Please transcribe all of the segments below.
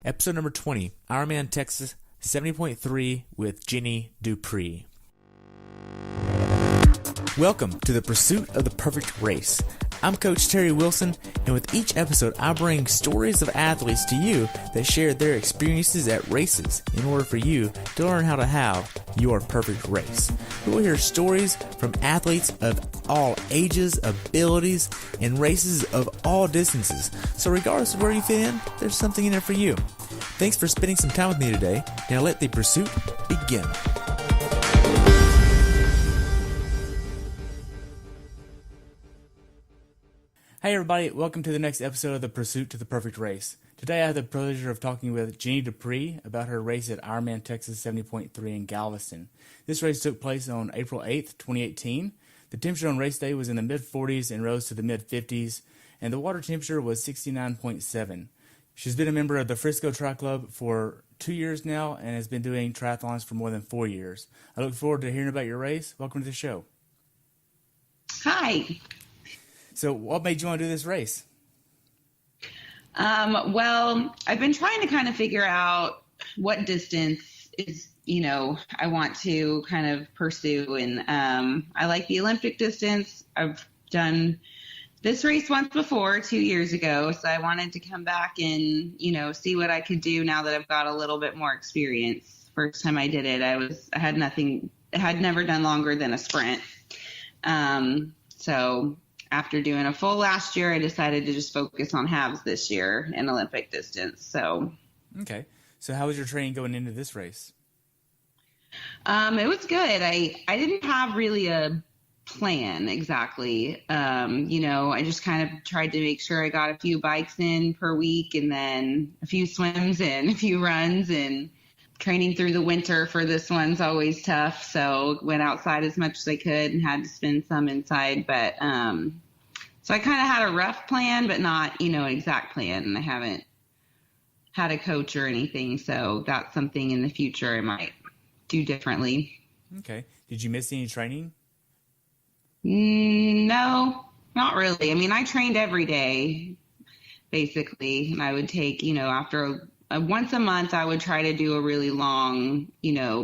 Episode number 20, Ironman Texas 70.3 with Jenny Dupre. Welcome to the pursuit of the perfect race. I'm Coach Terry Wilson, and with each episode, I bring stories of athletes to you that share their experiences at races in order for you to learn how to have your perfect race. We will hear stories from athletes of all ages, abilities, and races of all distances. So regardless of where you fit in, there's something in there for you. Thanks for spending some time with me today. Now let the pursuit begin. Hey everybody, welcome to the next episode of the Pursuit to the Perfect Race. Today I have the pleasure of talking with Jenny Dupre about her race at Ironman Texas 70.3 in Galveston. This race took place on April 8th, 2018. The temperature on race day was in the mid-40s and rose to the mid-50s, and the water temperature was 69.7. She's been a member of the Frisco Tri Club for 2 years now and has been doing triathlons for more than 4 years. I look forward to hearing about your race. Welcome to the show. Hi. So what made you want to do this race? Well, I've been trying to kind of figure out what distance is, I want to kind of pursue. And I like the Olympic distance. I've done this race once before 2 years ago. So I wanted to come back and, see what I could do now that I've got a little bit more experience. First time I did it, I had never done longer than a sprint. So after doing a full last year, I decided to just focus on halves this year in Olympic distance. So, okay. So how was your training going into this race? It was good. I didn't have really a plan exactly. I just kind of tried to make sure I got a few bikes in per week and then a few swims and a few runs, and training through the winter for this one's always tough. So went outside as much as I could and had to spend some inside. But so I kind of had a rough plan, but not, an exact plan. And I haven't had a coach or anything. So that's something in the future I might do differently. Okay. Did you miss any training? No, not really. I mean, I trained every day, basically. And I would take, after once a month, I would try to do a really long,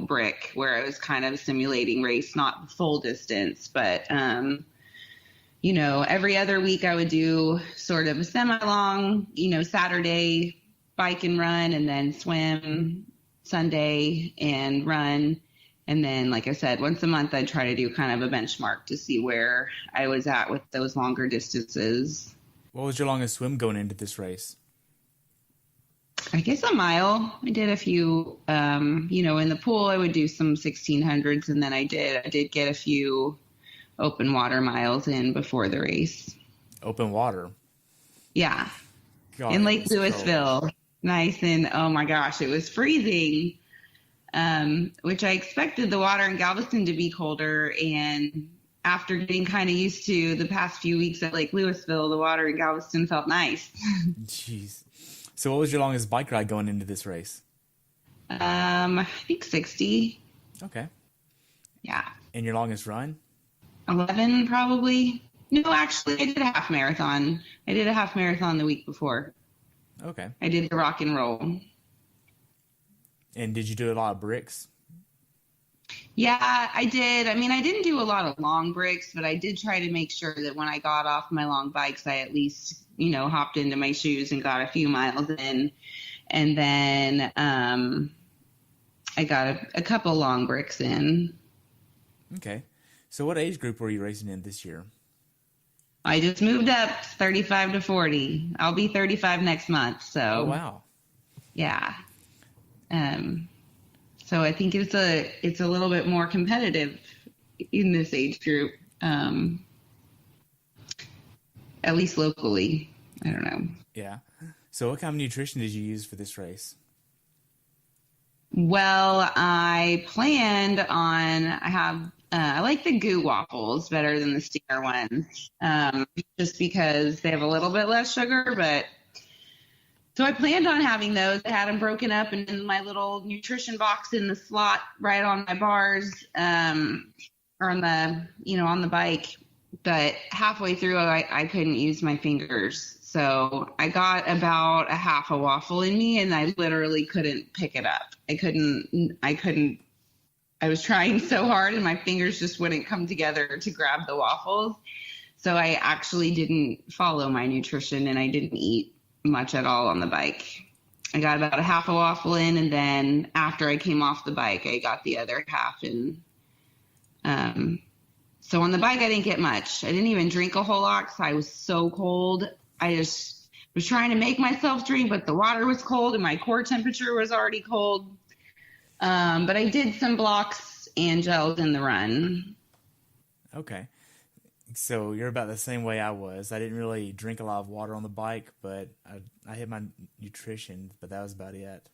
brick where I was kind of simulating race, not full distance, but, every other week I would do sort of a semi-long, Saturday bike and run, and then swim Sunday and run. And then, like I said, once a month, I'd try to do kind of a benchmark to see where I was at with those longer distances. What was your longest swim going into this race? I guess a mile. I did a few, in the pool, I would do some 1600s, and then I did get a few open water miles in before the race. Open water? Yeah. God, in Lake Louisville. Cold. Nice. And oh my gosh, it was freezing, which I expected the water in Galveston to be colder. And after getting kind of used to the past few weeks at Lake Louisville, the water in Galveston felt nice. Jeez. So what was your longest bike ride going into this race? I think 60. Okay. Yeah. And your longest run? 11 probably. No, actually, I did a half marathon. I did a half marathon the week before. Okay. I did the rock and roll. And did you do a lot of bricks? Yeah, I did. I mean, I didn't do a lot of long bricks, but I did try to make sure that when I got off my long bikes, I at least, hopped into my shoes and got a few miles in. And then I got a couple long bricks in. Okay. So what age group were you racing in this year? I just moved up 35 to 40. I'll be 35 next month. So. Oh, wow. Yeah. So I think it's a little bit more competitive in this age group, at least locally. I don't know. Yeah. So what kind of nutrition did you use for this race? Well, I planned on, I like the goo waffles better than the Stinger ones, just because they have a little bit less sugar, but so I planned on having those. I had them broken up and in my little nutrition box in the slot right on my bars, or on the, on the bike. But halfway through, I couldn't use my fingers. So I got about a half a waffle in me and I literally couldn't pick it up. I was trying so hard and my fingers just wouldn't come together to grab the waffles. So I actually didn't follow my nutrition and I didn't eat much at all on the bike. I got about a half a waffle in, and then after I came off the bike, I got the other half in. So on the bike, I didn't get much. I didn't even drink a whole lot because I was so cold. I just was trying to make myself drink, but the water was cold and my core temperature was already cold. But I did some blocks and gels in the run. Okay. So you're about the same way I was. I didn't really drink a lot of water on the bike, but I hit my nutrition, but that was about it.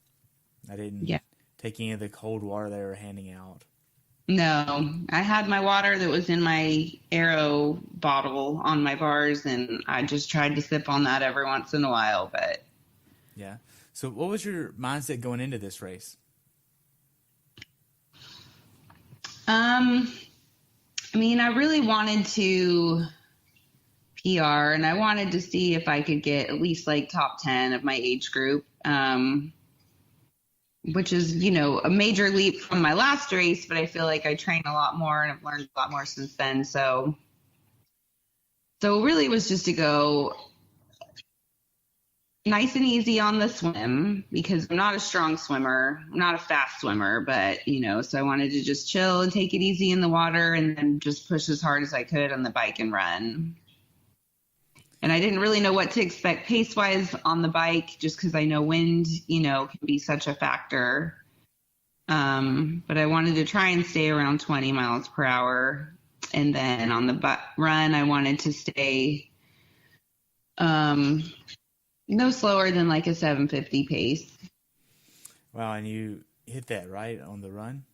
I didn't take any of the cold water they were handing out. No, I had my water that was in my Aero bottle on my bars, and I just tried to sip on that every once in a while. But yeah. So what was your mindset going into this race? I mean, I really wanted to PR, and I wanted to see if I could get at least like top 10 of my age group, which is, a major leap from my last race, but I feel like I train a lot more and I've learned a lot more since then. So really it was just to go nice and easy on the swim because I'm not a strong swimmer. I'm not a fast swimmer, but, so I wanted to just chill and take it easy in the water and then just push as hard as I could on the bike and run. And I didn't really know what to expect pace-wise on the bike just because I know wind, can be such a factor. But I wanted to try and stay around 20 miles per hour. And then on the run, I wanted to stay no slower than like a 750 pace. Wow, and you hit that, right, on the run?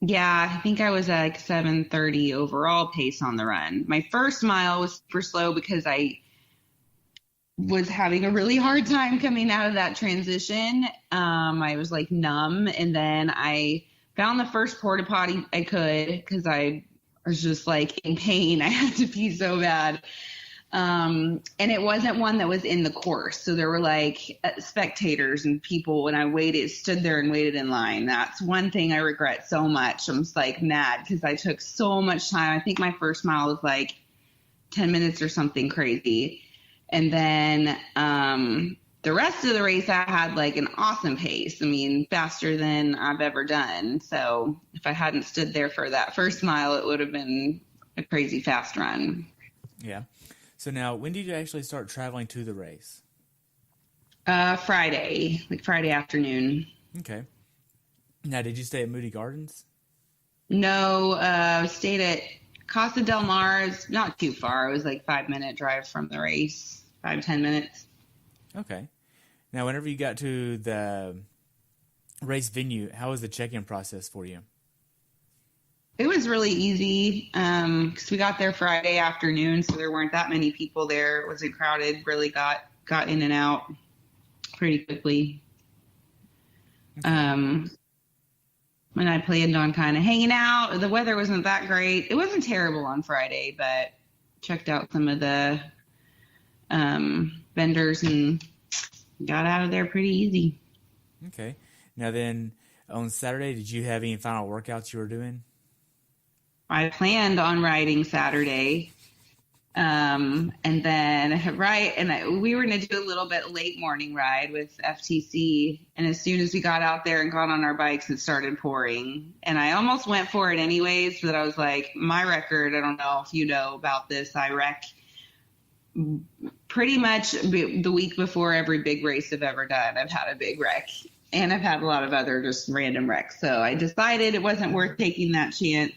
Yeah, I think I was at like 730 overall pace on the run. My first mile was super slow because I was having a really hard time coming out of that transition. I was like numb, and then I found the first porta potty I could because I was just like in pain. I had to pee so bad. And it wasn't one that was in the course. So there were like spectators and people when I stood there and waited in line. That's one thing I regret so much. I'm just like mad because I took so much time. I think my first mile was like 10 minutes or something crazy. And then, the rest of the race, I had like an awesome pace. I mean, faster than I've ever done. So if I hadn't stood there for that first mile, it would have been a crazy fast run. Yeah. So now, when did you actually start traveling to the race? Friday afternoon. Okay. Now, did you stay at Moody Gardens? No, stayed at Casa del Mar. It's not too far. It was like 5-minute drive from the race, 5-10 minutes. Okay. Now, whenever you got to the race venue, how was the check-in process for you? It was really easy because we got there Friday afternoon, so there weren't that many people there. It wasn't crowded. Really got in and out pretty quickly. Okay. And I planned on kind of hanging out. The weather wasn't that great. It wasn't terrible on Friday, but checked out some of the vendors and got out of there pretty easy. Okay. Now then, on Saturday, did you have any final workouts you were doing? I planned on riding Saturday, and then we were going to do a little bit late morning ride with FTC, and as soon as we got out there and got on our bikes, it started pouring, and I almost went for it anyways, but I was like, my record, I don't know if you know about this, I wreck pretty much the week before every big race I've ever done. I've had a big wreck, and I've had a lot of other just random wrecks, so I decided it wasn't worth taking that chance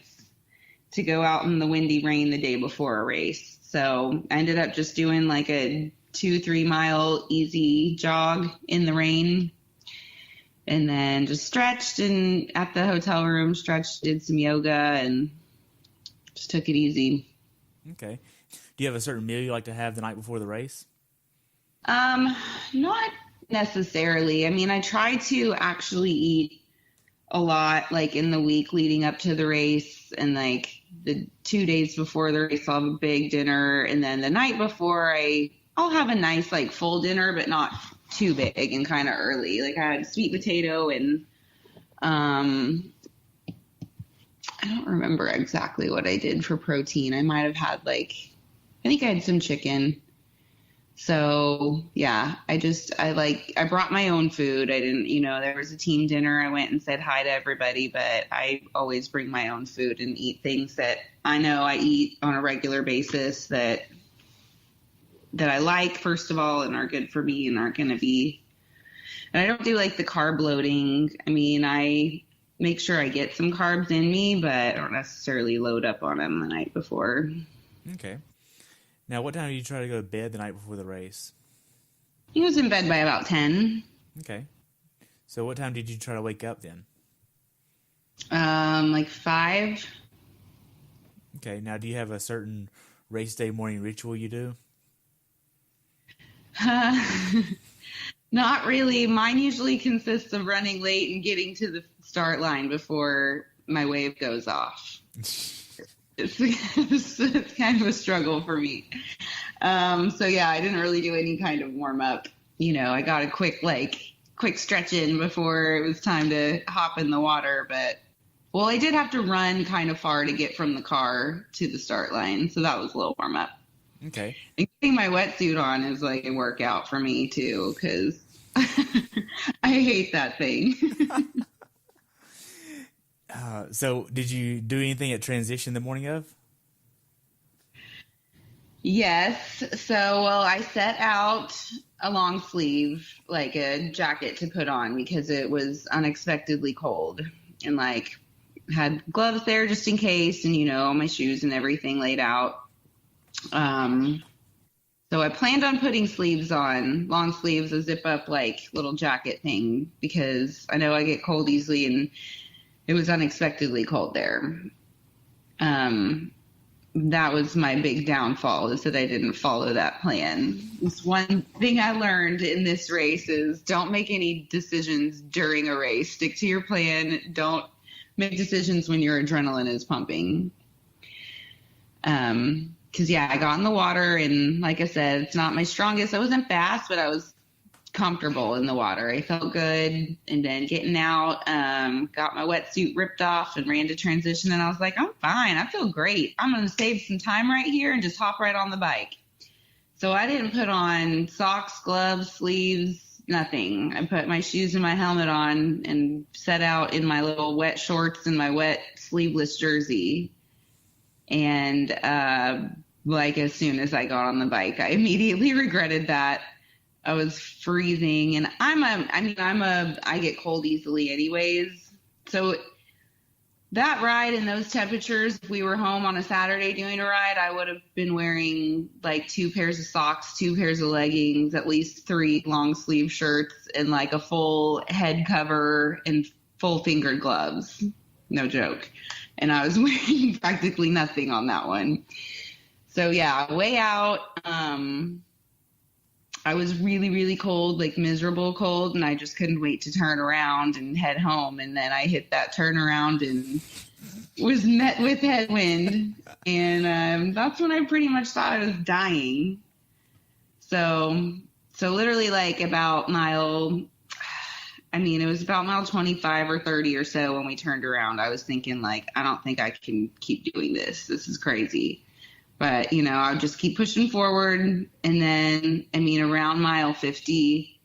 to go out in the windy rain the day before a race. So I ended up just doing like a 2-3 mile easy jog in the rain and then just stretched and at the hotel room, did some yoga and just took it easy. Okay. Do you have a certain meal you like to have the night before the race? Not necessarily. I mean, I try to actually eat a lot like in the week leading up to the race, and like the 2 days before the race I'll have a big dinner, and then the night before I I'll have a nice like full dinner, but not too big and kind of early. Like I had sweet potato and I don't remember exactly what I did for protein. I might have had I think I had some chicken. So yeah, I brought my own food. I didn't, there was a team dinner. I went and said hi to everybody, but I always bring my own food and eat things that I know I eat on a regular basis that I like, first of all, and are good for me and aren't going to be, and I don't do like the carb loading. I mean, I make sure I get some carbs in me, but I don't necessarily load up on them the night before. Okay. Now, what time do you try to go to bed the night before the race? He was in bed by about 10. Okay. So what time did you try to wake up then? Like 5. Okay. Now, do you have a certain race day morning ritual you do? Not really. Mine usually consists of running late and getting to the start line before my wave goes off. It's kind of a struggle for me. So yeah, I didn't really do any kind of warm up. I got a quick stretch in before it was time to hop in the water. But I did have to run kind of far to get from the car to the start line. So that was a little warm up. Okay. And getting my wetsuit on is like a workout for me too, because I hate that thing. So did you do anything at transition the morning of? Yes. So, I set out a long sleeve, like a jacket to put on because it was unexpectedly cold, and had gloves there just in case, and my shoes and everything laid out. So I planned on putting sleeves on, long sleeves, a zip up little jacket thing, because I know I get cold easily and it was unexpectedly cold there. That was my big downfall, is that I didn't follow that plan. It's one thing I learned in this race is don't make any decisions during a race. Stick to your plan. Don't make decisions when your adrenaline is pumping. Because I got in the water, and like I said, it's not my strongest. I wasn't fast, but I was comfortable in the water. I felt good. And then getting out, got my wetsuit ripped off and ran to transition. And I was like, I'm fine. I feel great. I'm going to save some time right here and just hop right on the bike. So I didn't put on socks, gloves, sleeves, nothing. I put my shoes and my helmet on and set out in my little wet shorts and my wet sleeveless jersey. And as soon as I got on the bike, I immediately regretted that. I was freezing, and I get cold easily anyways. So that ride in those temperatures, if we were home on a Saturday doing a ride, I would have been wearing 2 pairs of socks, 2 pairs of leggings, at least 3 long sleeve shirts, and a full head cover and full fingered gloves. No joke. And I was wearing practically nothing on that one. So yeah, way out. I was really, really cold, miserable cold, and I just couldn't wait to turn around and head home. And then I hit that turnaround and was met with headwind. And that's when I pretty much thought I was dying. So literally about it was about mile 25 or 30 or so when we turned around. I was thinking I don't think I can keep doing this. This is crazy. But, I'll just keep pushing forward. And then, around mile 50,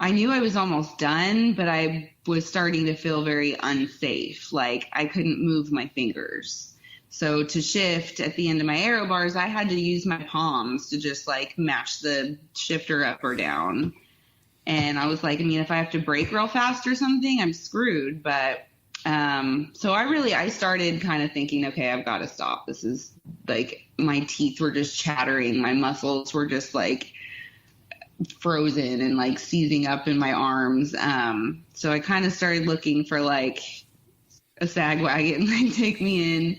I knew I was almost done, but I was starting to feel very unsafe. I couldn't move my fingers. So to shift at the end of my aero bars, I had to use my palms to just match the shifter up or down. And I was if I have to brake real fast or something, I'm screwed. But so I started kind of thinking, okay, I've got to stop. This is my teeth were just chattering. My muscles were just frozen and seizing up in my arms. So I kind of started looking for a sag wagon to take me in.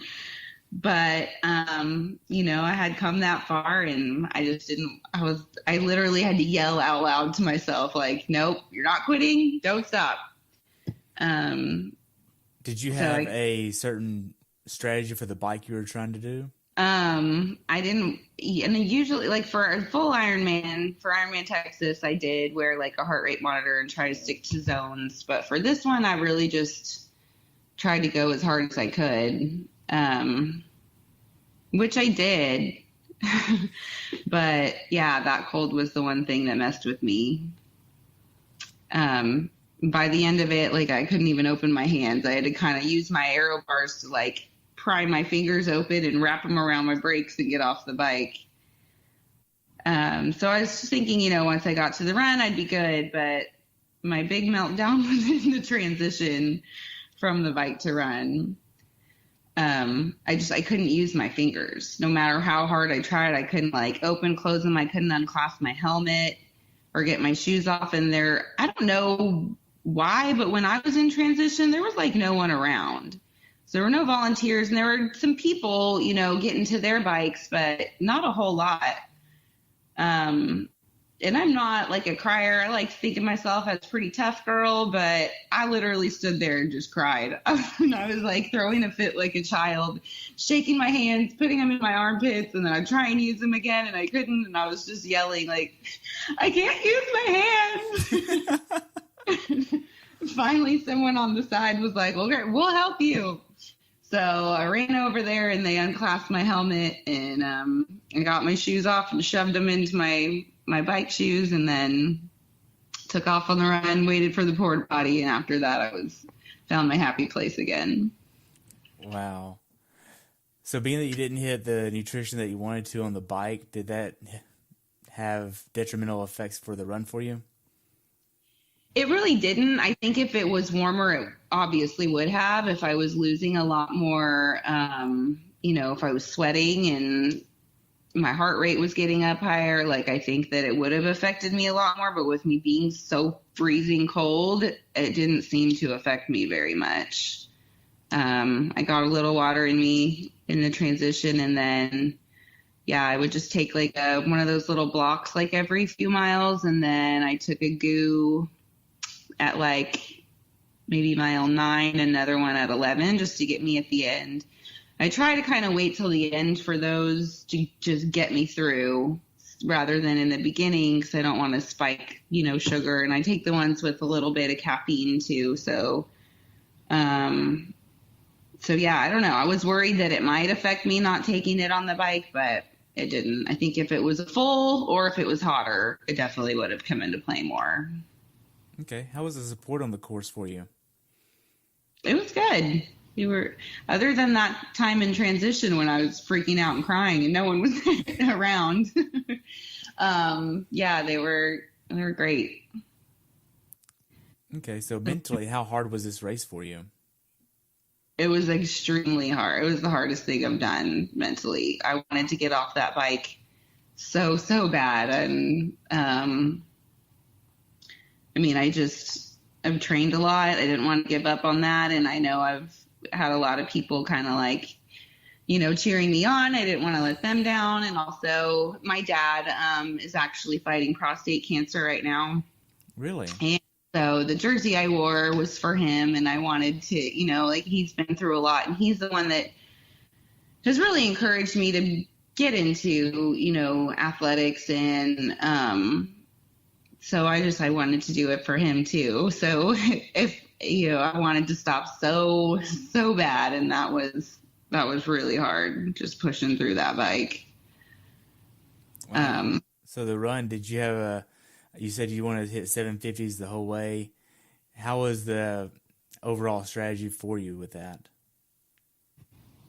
But, I had come that far, and I literally had to yell out loud to myself, nope, you're not quitting. Don't stop. Did you have a certain strategy for the bike you were trying to do? I didn't, and usually like for a full Ironman, for Ironman Texas, I did wear like a heart rate monitor and try to stick to zones. But for this one, I really just tried to go as hard as I could, which I did. But yeah, that cold was the one thing that messed with me. By the end of it, like I couldn't even open my hands. I had to kind of use my aero bars to like pry my fingers open and wrap them around my brakes and get off the bike. So I was just thinking, once I got to the run, I'd be good. But my big meltdown was in the transition from the bike to run. I couldn't use my fingers. No matter how hard I tried, I couldn't like open, close them. I couldn't unclasp my helmet or get my shoes off. And I don't know why, but when I was in transition, there was like no one around. So there were no volunteers, and there were some people, getting to their bikes, but not a whole lot. And I'm not like a crier. I like to think of myself as a pretty tough girl, but I literally stood there and just cried. And I was like throwing a fit like a child, shaking my hands, putting them in my armpits, and then I'd try and use them again, and I couldn't. And I was just yelling like, I can't use my hands. Finally, someone on the side was like, okay, we'll help you. So I ran over there, and they unclasped my helmet, and I got my shoes off and shoved them into my bike shoes, and then took off on the run, waited for the porta potty, and after that I found my happy place again. Wow. So being that you didn't hit the nutrition that you wanted to on the bike, did that have detrimental effects for the run for you? It really didn't. I think if it was warmer, it obviously would have. If I was losing a lot more, if I was sweating and my heart rate was getting up higher, like I think that it would have affected me a lot more. But with me being so freezing cold, it didn't seem to affect me very much. I got a little water in me in the transition, and then I would just take like one of those little blocks like every few miles, and then I took a goo at like maybe mile 9, another one at 11, just to get me at the end. I try to kind of wait till the end for those to just get me through rather than in the beginning, because I don't want to spike, sugar. And I take the ones with a little bit of caffeine too. So, I don't know. I was worried that it might affect me not taking it on the bike, but it didn't. I think if it was a full or if it was hotter, it definitely would have come into play more. Okay. How was the support on the course for you? It was good. Other than that time in transition when I was freaking out and crying and no one was around. They were great. Okay. So mentally, how hard was this race for you? It was extremely hard. It was the hardest thing I've done mentally. I wanted to get off that bike so bad. And, I've trained a lot. I didn't want to give up on that. And I know I've had a lot of people kind of like, cheering me on. I didn't want to let them down. And also my dad is actually fighting prostate cancer right now. Really? And so the jersey I wore was for him. And I wanted to, he's been through a lot. And he's the one that has really encouraged me to get into, athletics. And, so I wanted to do it for him too. So if, I wanted to stop so bad. And that was really hard, just pushing through that bike. Wow. So the run, did you have you said you wanted to hit 750s the whole way. How was the overall strategy for you with that?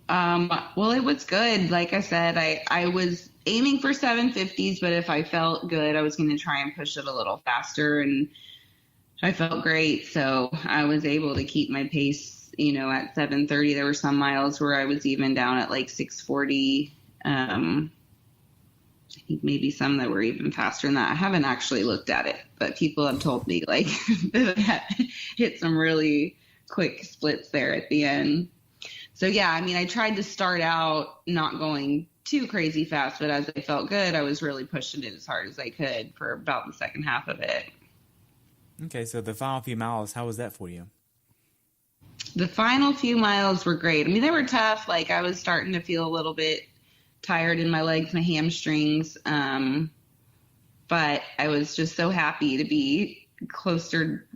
Well, it was good. Like I said, I was aiming for 750s, but if I felt good, I was going to try and push it a little faster, and I felt great. So I was able to keep my pace, at 730. There were some miles where I was even down at like 640. I think maybe some that were even faster than that. I haven't actually looked at it, but people have told me like that I hit some really quick splits there at the end. So I tried to start out not going too crazy fast, but as I felt good, I was really pushing it as hard as I could for about the second half of it. Okay, so the final few miles, how was that for you? The final few miles were great. They were tough. Like I was starting to feel a little bit tired in my legs, my hamstrings. But I was just so happy to be closer,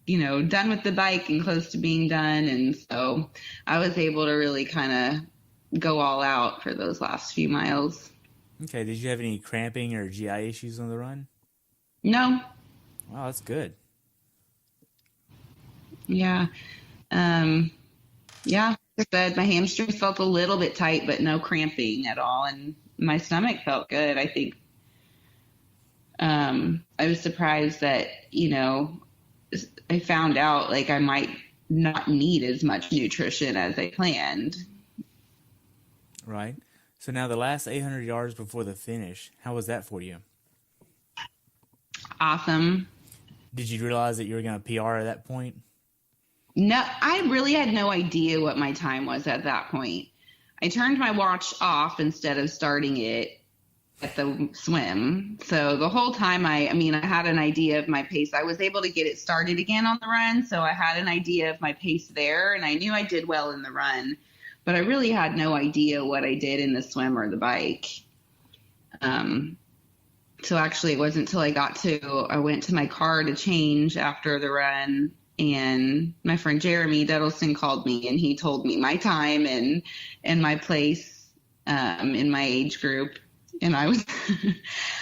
done with the bike and close to being done. And so I was able to really kind of go all out for those last few miles. Okay. Did you have any cramping or GI issues on the run? No. Wow, that's good. Yeah. Yeah. Like I said, my hamstrings felt a little bit tight, but no cramping at all. And my stomach felt good. I think I was surprised that, I found out like I might not need as much nutrition as I planned. Right. So now the last 800 yards before the finish, how was that for you? Awesome. Did you realize that you were going to PR at that point? No, I really had no idea what my time was at that point. I turned my watch off instead of starting it at the swim. So the whole time I had an idea of my pace. I was able to get it started again on the run. So I had an idea of my pace there, and I knew I did well in the run, but I really had no idea what I did in the swim or the bike. So actually it wasn't until I went to my car to change after the run, and my friend Jeremy Duddleson called me, and he told me my time and my place in my age group. And I was,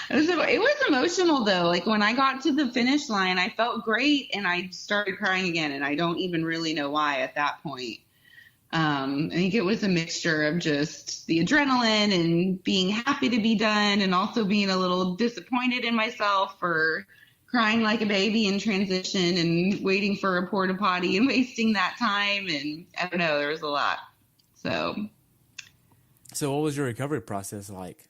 it was emotional though. Like when I got to the finish line, I felt great, and I started crying again, and I don't even really know why at that point. I think it was a mixture of just the adrenaline and being happy to be done, and also being a little disappointed in myself for crying like a baby in transition and waiting for a porta potty and wasting that time. And I don't know, there was a lot. So what was your recovery process like?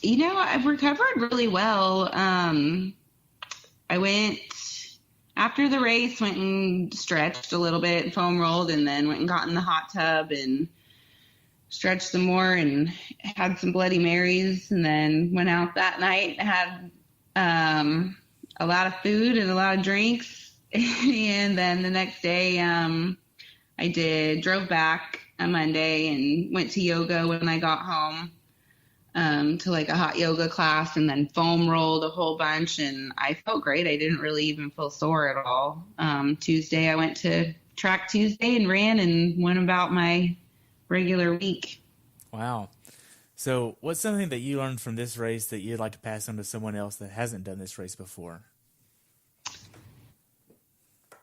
I've recovered really well. I went after the race, went and stretched a little bit, foam rolled, and then went and got in the hot tub and stretched some more and had some Bloody Marys, and then went out that night, had a lot of food and a lot of drinks. And then the next day, I drove back on Monday and went to yoga when I got home. To like a hot yoga class, and then foam rolled a whole bunch, and I felt great. I didn't really even feel sore at all. Tuesday I went to track Tuesday and ran and went about my regular week. Wow. So what's something that you learned from this race that you'd like to pass on to someone else that hasn't done this race before?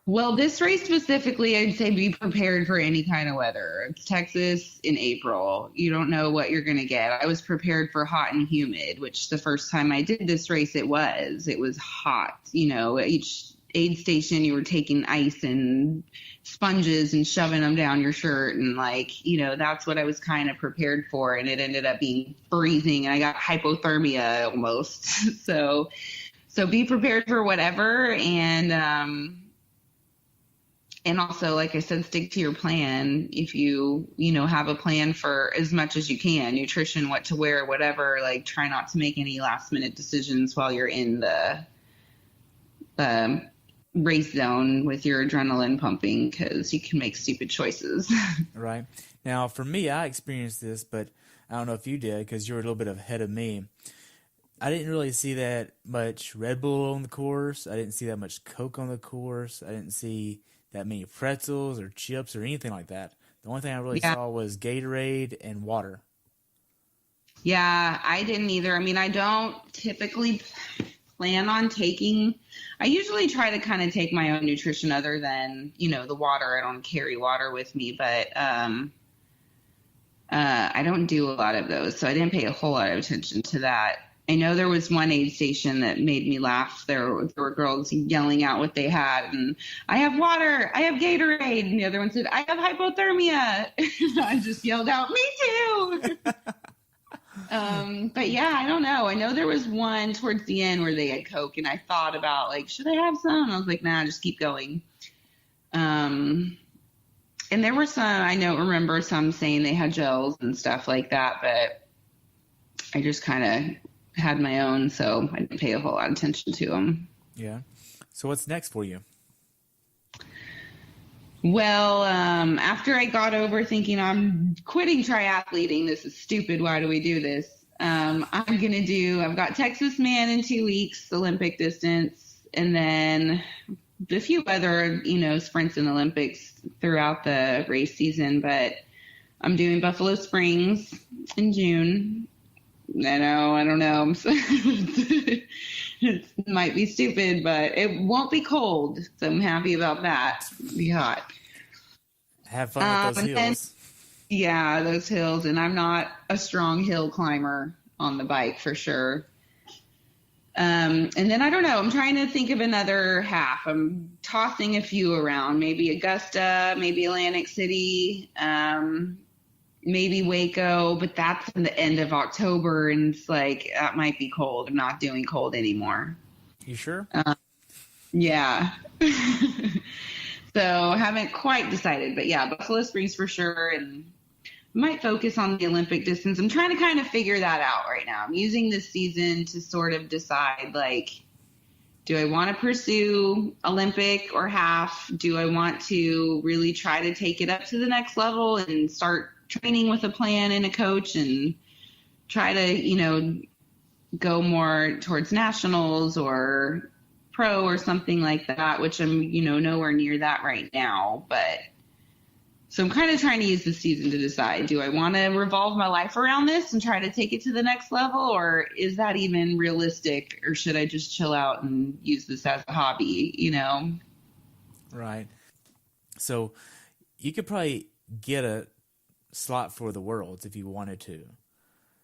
Well, this race specifically, I'd say be prepared for any kind of weather. It's Texas in April. You don't know what you're going to get. I was prepared for hot and humid, which the first time I did this race, it was hot. At each aid station, you were taking ice and sponges and shoving them down your shirt. And that's what I was kind of prepared for. And it ended up being freezing, and I got hypothermia almost. So be prepared for whatever. And also, like I said, stick to your plan. If you have a plan for as much as you can, nutrition, what to wear, whatever, try not to make any last minute decisions while you're in the race zone with your adrenaline pumping, because you can make stupid choices. Right. Now, for me, I experienced this, but I don't know if you did, because you were a little bit ahead of me. I didn't really see that much Red Bull on the course. I didn't see that much Coke on the course. I didn't see that many pretzels or chips or anything like that. The only thing I really saw was Gatorade and water. Yeah, I didn't either. I don't typically plan on taking. I usually try to kind of take my own nutrition other than, the water. I don't carry water with me, but I don't do a lot of those. So I didn't pay a whole lot of attention to that. I know there was one aid station that made me laugh. There were girls yelling out what they had, and I have water, I have Gatorade, and the other one said, I have hypothermia. I just yelled out, me too. But yeah, I don't know. I know there was one towards the end where they had Coke, and I thought about should I have some? And I was like, nah, just keep going. And there were some, remember some saying they had gels and stuff like that, but I just kind of had my own, so I didn't pay a whole lot of attention to them. Yeah. So what's next for you? Well, after I got over thinking I'm quitting triathleting, this is stupid. Why do we do this? I've got Texas Man in 2 weeks, Olympic distance, and then a few other, sprints in Olympics throughout the race season. But I'm doing Buffalo Springs in June. I know, I don't know. It might be stupid, but it won't be cold. So I'm happy about that. It'll be hot. Have fun with those hills. Yeah, those hills. And I'm not a strong hill climber on the bike for sure. And then I don't know. I'm trying to think of another half. I'm tossing a few around. Maybe Augusta, maybe Atlantic City, maybe Waco. But that's in the end of October, and it's like that might be cold. I'm not doing cold anymore. You sure? Yeah. So I haven't quite decided, but yeah, Buffalo Springs for sure. And might focus on the Olympic distance. I'm trying to kind of figure that out right now. I'm using this season to sort of decide, like, do I want to pursue Olympic or half? Do I want to really try to take it up to the next level and start training with a plan and a coach and try to, go more towards nationals or pro or something like that, which I'm, nowhere near that right now. But so I'm kind of trying to use the season to decide, do I want to revolve my life around this and try to take it to the next level, or is that even realistic, or should I just chill out and use this as a hobby, Right. So you could probably get a slot for the Worlds if you wanted to.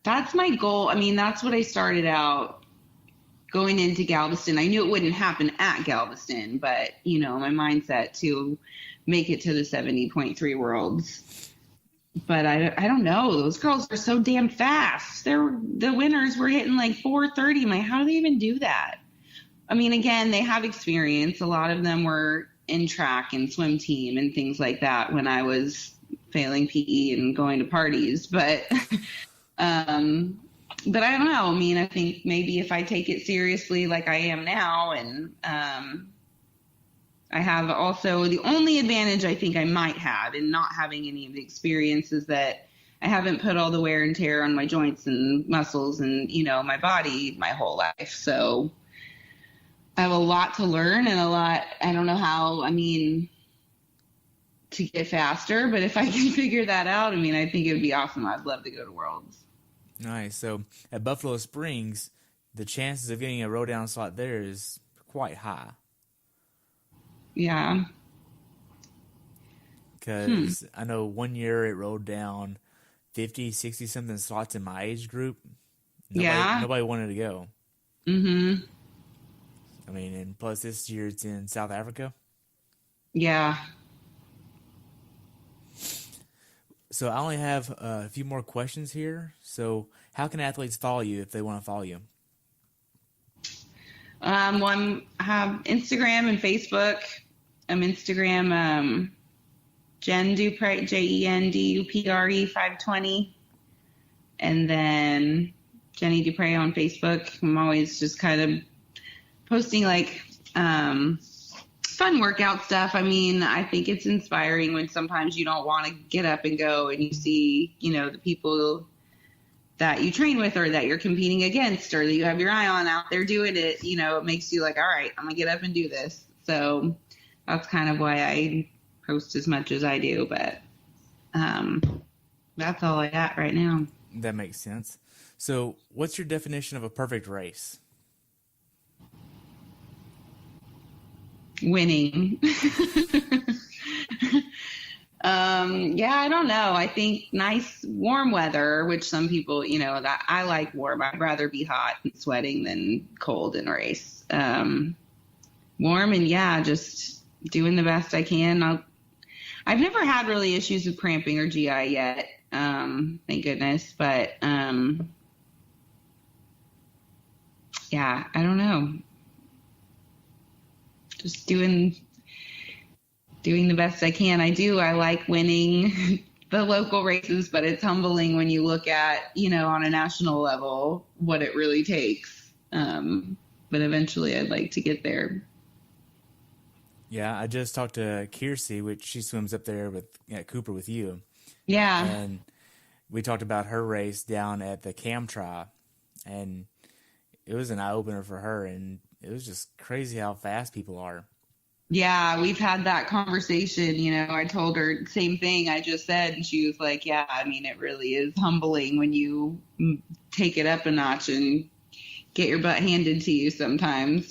That's my goal. I mean, that's what I started out going into Galveston. I knew it wouldn't happen at Galveston, but, my mindset to make it to the 70.3 Worlds. But I don't know. Those girls are so damn fast. The winners were hitting like 4:30. How do they even do that? I mean, again, they have experience. A lot of them were in track and swim team and things like that when I was failing PE and going to parties. But but I don't know. I mean, I think maybe if I take it seriously like I am now, and I have also the only advantage I think I might have in not having any of the experience is that I haven't put all the wear and tear on my joints and muscles and, my body my whole life. So I have a lot to learn and I don't know how, to get faster, but if I can figure that out, I think it would be awesome. I'd love to go to Worlds. Nice. So at Buffalo Springs, the chances of getting a row down slot there is quite high. Yeah. Because I know one year it rolled down 50, 60 something slots in my age group. Nobody wanted to go. Mm-hmm. And plus this year it's in South Africa. Yeah. So I only have a few more questions here. So how can athletes follow you if they want to follow you? I have Instagram and Facebook. Instagram, Jen Dupre, JenDupre 520. And then Jenny Dupre on Facebook. I'm always just kind of posting fun workout stuff. I think it's inspiring when sometimes you don't want to get up and go and you see, the people that you train with or that you're competing against or that you have your eye on out there doing it, it makes you like, all right, I'm gonna get up and do this. So that's kind of why I post as much as I do, but that's all I got right now. That makes sense. So what's your definition of a perfect race? Winning. I don't know. I think nice warm weather, which some people, that I like warm. I'd rather be hot and sweating than cold in a race. Warm and just doing the best I can. I've never had really issues with cramping or GI yet. Thank goodness. But I don't know. Just doing the best I can. I like winning the local races, but it's humbling when you look at, on a national level, what it really takes. But eventually I'd like to get there. Yeah, I just talked to Kiersey, which she swims up there with at Cooper with you. Yeah. And we talked about her race down at the Cam Tri, and it was an eye opener for her, and it was just crazy how fast people are. Yeah, we've had that conversation. I told her same thing I just said, and she was like, yeah, I mean, it really is humbling when you take it up a notch and get your butt handed to you sometimes.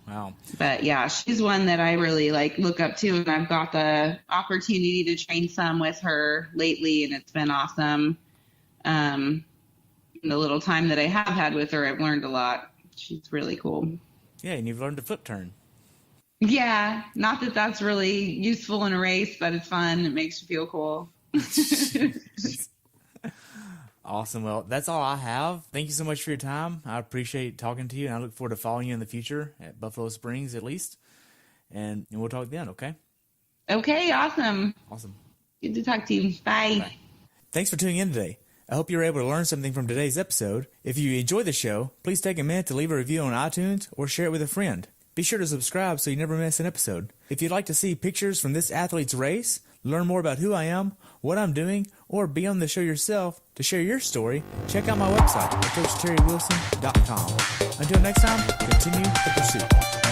Wow. But yeah, she's one that I really look up to, and I've got the opportunity to train some with her lately, and it's been awesome. The little time that I have had with her, I've learned a lot. She's really cool. Yeah, and you've learned to flip turn. Yeah, not that that's really useful in a race, but it's fun. It makes you feel cool. Awesome. Well, that's all I have. Thank you so much for your time. I appreciate talking to you, and I look forward to following you in the future at Buffalo Springs at least. And we'll talk then, okay? Okay, awesome. Awesome. Good to talk to you. Bye. Bye. Thanks for tuning in today. I hope you were able to learn something from today's episode. If you enjoyed the show, please take a minute to leave a review on iTunes or share it with a friend. Be sure to subscribe so you never miss an episode. If you'd like to see pictures from this athlete's race, learn more about who I am, what I'm doing, or be on the show yourself to share your story, check out my website at CoachTerryWilson.com. Until next time, continue the pursuit.